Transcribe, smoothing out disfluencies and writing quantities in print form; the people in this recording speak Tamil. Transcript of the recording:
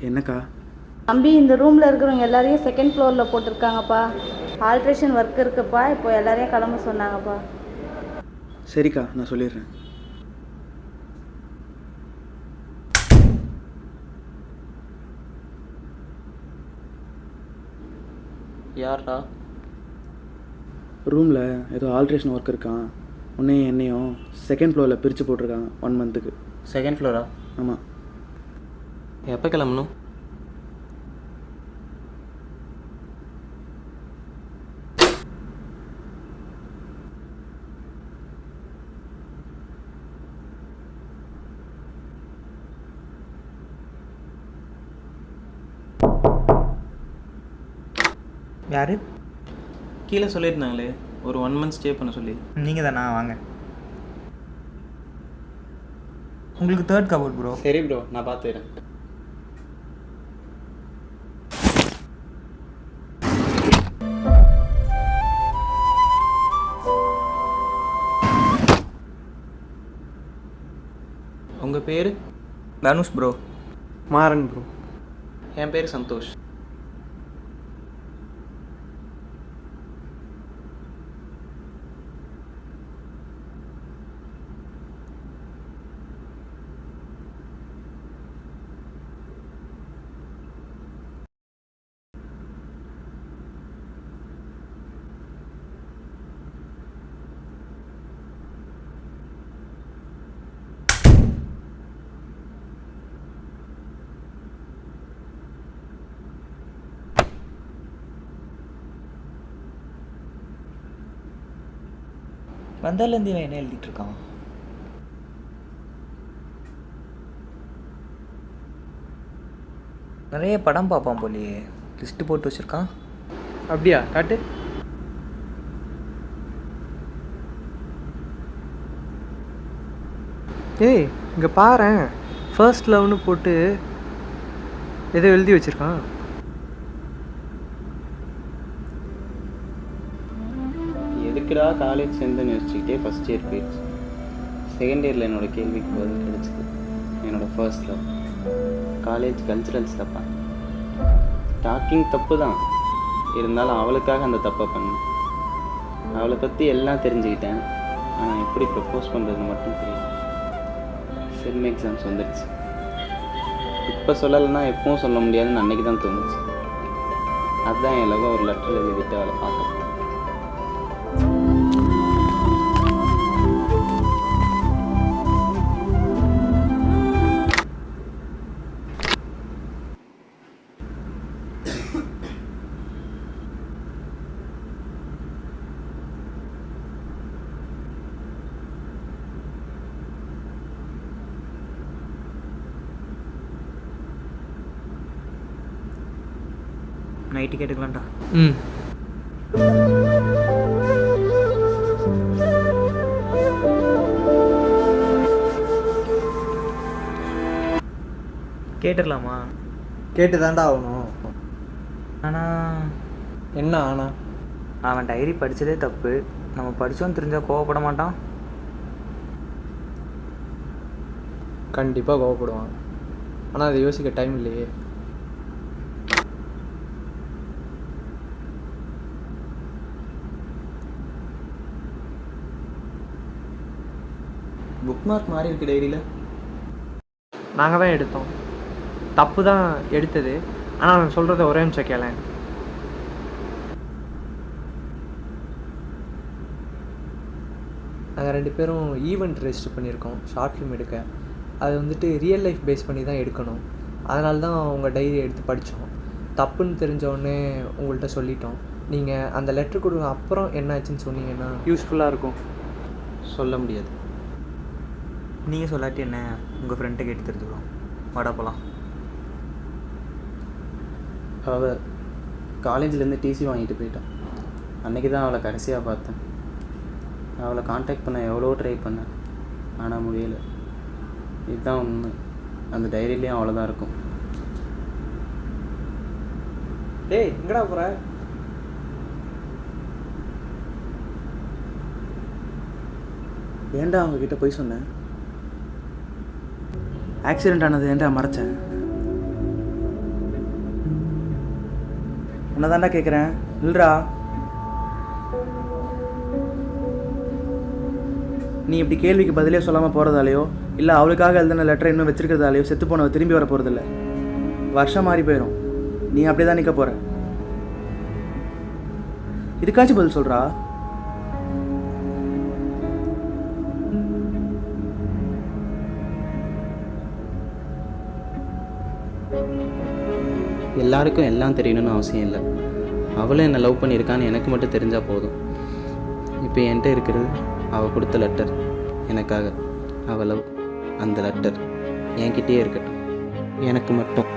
என்னக்கா? தம்பி, இந்த ரூமில் இருக்கிறவங்க எல்லாரையும் செகண்ட் ஃப்ளோரில் போட்டிருக்காங்கப்பா. ஆல்ட்ரேஷன் ஒர்க் இருக்குப்பா. இப்போ எல்லாரையும் கிளம்ப சொன்னாங்கப்பா. சரிக்கா, நான் சொல்லிடுறேன். யார்டா? ரூமில் ஏதோ ஆல்ட்ரேஷன் ஒர்க் இருக்கான். உன்னையும் என்னையும் செகண்ட் ஃப்ளோரில் பிரித்து போட்டிருக்காங்க 1 மந்த்துக்கு. Second Flora? ஆமாம். எப்போ கிளம்பணும்? யார்? கீழே சொல்லியிருந்தாங்களே ஒரு 1 மந்த் ஸ்டே பண்ண சொல்லி. நீங்கள் தானா? வாங்க. உங்களுக்கு 3rd கபோர்ட் ப்ரோ. சரி ப்ரோ, நான் பார்த்துக்கிறேன். உங்கள் பேர்? தனுஷ் ப்ரோ. மாறன் ப்ரோ. என் பேர் சந்தோஷ். வந்தாலேருந்து இவன் என்ன எழுதிட்டு இருக்கான்? நிறைய படம் பார்ப்பான் போலியே, லிஸ்ட்டு போட்டு வச்சுருக்கான். அப்படியா? காட்டு. ஏய், இங்கே பாரேன். ஃபர்ஸ்ட் லவ்னு போட்டு ஏதோ எழுதி வச்சுருக்கான். எதுக்குடா காலேஜ் சேர்ந்து யோசிச்சுக்கிட்டே ஃபஸ்ட் இயர் போயிடுச்சு. செகண்ட் இயரில் என்னோடய கேள்விக்கு பதில் கிடச்சிது. என்னோடய ஃபர்ஸ்ட் லவ் காலேஜ் கல்ச்சுரல்ஸ் தப்பா. டாக்கிங் தப்பு தான், இருந்தாலும் அவளுக்காக அந்த தப்பை பண்ணேன். அவளை பற்றி எல்லாம் தெரிஞ்சுக்கிட்டேன், ஆனால் எப்படி ப்ரப்போஸ் பண்ணுறதுன்னு மட்டும் தெரியும். செம் எக்ஸாம்ஸ் வந்துடுச்சு. இப்போ சொல்லலைன்னா எப்பவும் சொல்ல முடியாதுன்னு அன்றைக்கி தான் தோணுச்சு. அதுதான் என் லவ் ஒரு லெட்டர் எழுதிட்டு அவளை பார்க்க. நைட்டு கேட்டுக்கலாம்டா. ம். கேட்டுடலாமா? கேட்டு தாண்டா ஆகணும். ஆனால் என்ன ஆனா? அவன் டைரி படித்ததே தப்பு. நம்ம படித்தோன்னு தெரிஞ்சால் கோவப்பட மாட்டான்? கண்டிப்பாக கோவப்படுவான். ஆனால் அதை யோசிக்க டைம் இல்லையே. புக் மார்க் மாறி இருக்கு டைரியில். நாங்கள் தான் எடுத்தோம். தப்பு தான் எடுத்தது. ஆனால் நான் சொல்கிறத ஒரே நிமிஷம் கேளேன். நாங்கள் 2 பேரும் ஈவெண்ட் ரெஜிஸ்டர் பண்ணியிருக்கோம் ஷார்ட் ஃபிலிம் எடுக்க. அது வந்துட்டு ரியல் லைஃப் பேஸ் பண்ணி தான் எடுக்கணும். அதனால தான் உங்கள் டைரி எடுத்து படித்தோம். தப்புன்னு தெரிஞ்சோடனே உங்கள்கிட்ட சொல்லிட்டோம். நீங்கள் அந்த லெட்ரு கொடுங்க அப்புறம் என்ன ஆச்சுன்னு சொன்னீங்கன்னா யூஸ்ஃபுல்லாக இருக்கும். சொல்ல முடியாது. நீங்கள் சொல்லாட்டி என்ன, உங்கள் ஃப்ரெண்ட்டை கேட்டு தெரிஞ்சுக்கிறோம். வாடா போகலாம். அவள் காலேஜ்லேருந்து டிசி வாங்கிட்டு போயிட்டான். அன்றைக்கி தான் அவளை கடைசியாக பார்த்தேன். அவளை காண்டாக்ட் பண்ண எவ்வளோ ட்ரை பண்ணேன், ஆனால் முடியலை. இதுதான் உண்மை. அந்த டைரியிலையும் அவ்வளோதான் இருக்கும். டேய், எங்கடா போகிற? ஏன்டா அவங்கக்கிட்ட போய் சொன்னேன்? ஆக்சிடெண்ட் ஆனது ஏன்டா மறைச்சேன்? உன்னை தாண்டா கேட்குறேன், இல்லைடா. நீ இப்படி கேள்விக்கு பதிலே சொல்லாமல் போகிறதாலையோ இல்லை அவளுக்காக எழுதின லெட்டரை இன்னும் வச்சிருக்கிறதாலையோ செத்து போனவ திரும்பி வர போகிறதில்ல. வருஷம் மாறி போயிடும். நீ அப்படியே தான் நிற்க போகிற. இதுக்காச்சும் பதில் சொல்கிறா. எல்லாருக்கும் எல்லாம் தெரியணும்னு அவசியம் இல்லை. அவளும் என்னை லவ் பண்ணியிருக்கான்னு எனக்கு மட்டும் தெரிஞ்சால் போதும். இப்போ என்கிட்ட இருக்கிறது அவள் கொடுத்த லெட்டர் எனக்காக. அவள் லவ், அந்த லெட்டர் என்கிட்டயே இருக்கட்டும், எனக்கு மட்டும்.